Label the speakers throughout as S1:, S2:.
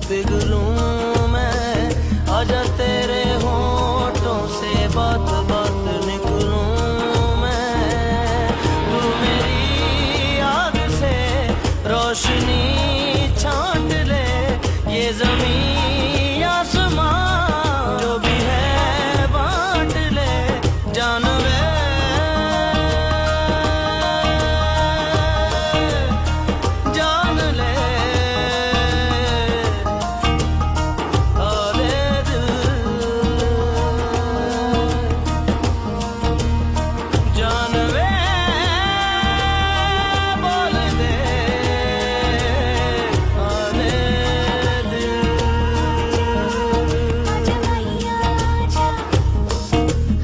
S1: पिघलूं मैं, आजा तेरे होठों से बात बात निकलूं मैं। तू मेरी आग से रोशनी छांट ले, ये ज़मीन आसमां जो भी है बांट ले। जानवे जान ले,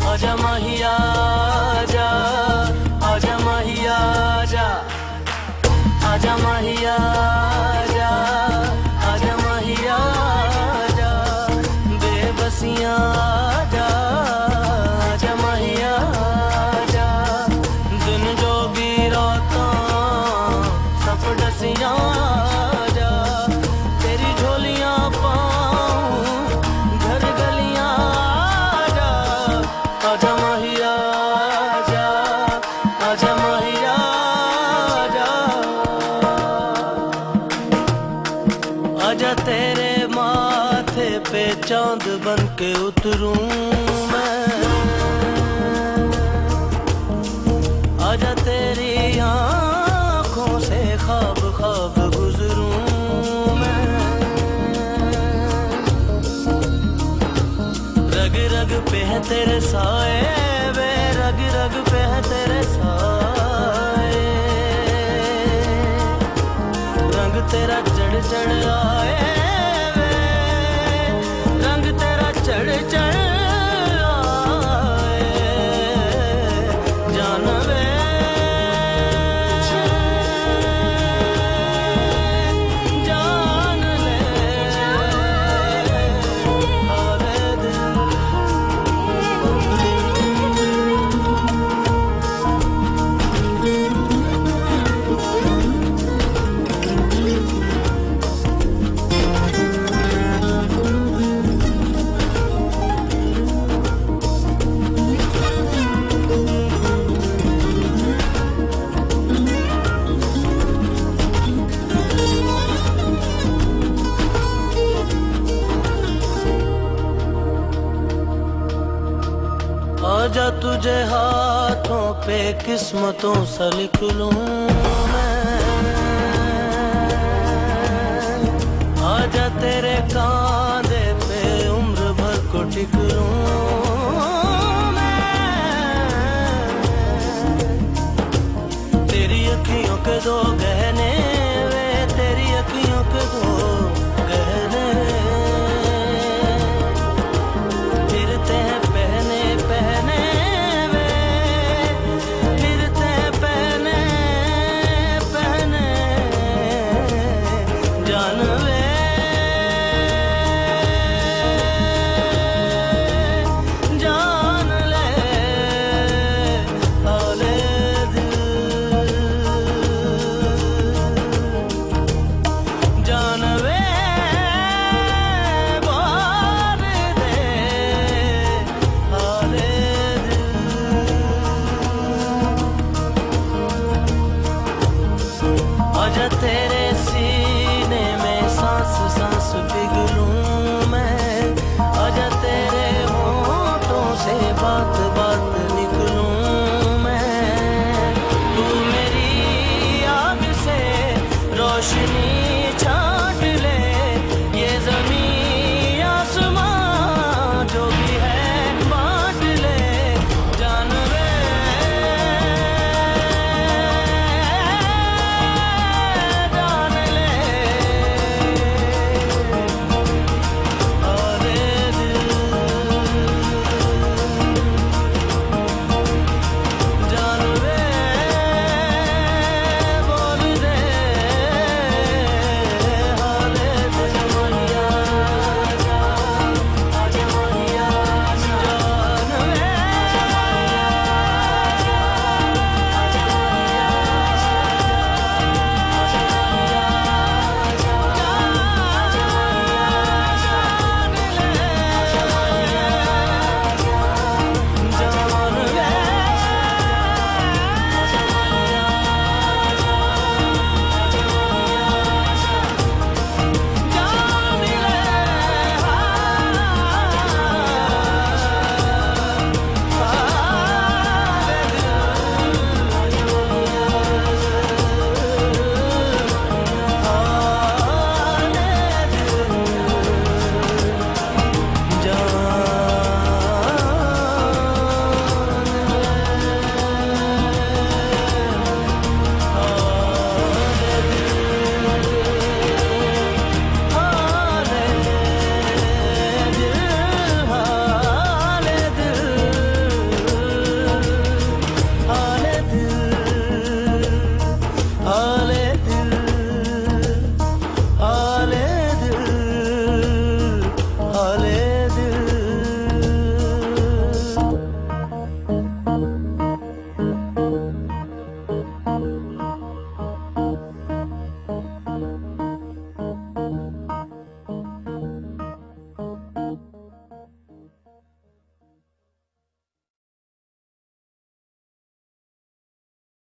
S1: आजा माहिया आजा, आजा माहिया आजा, आजा माहिया आजा, आजा माहिया आजा, बेबसियां आजा, आजा माहिया आजा। दिन जोगी रातां सब डसियां आजा, तेरी झोलियां पाऊं घर गलियां आजा। आजा माहिया आजा, आजा माहिया आजा, आजा तेरे माथे पे चांद बन के उतरूं मैं, आजा तेरी आँखों से ख्वाब ख्वाब गुजरूं मैं। रग रग पे है तेरे साए वे, रग रग पे है तेरे साए, रंग तेरा चढ़ चढ़ आए वे, रंग तेरा चढ़ चढ़ आए। जानवे जान ले, आवे दिल। आजा तुझे हाथों पे किस्मतों सा लिख लूं मैं, आजा तेरे कांधे पे उम्र भर को टिक लूं मैं। तेरी अखियों के दो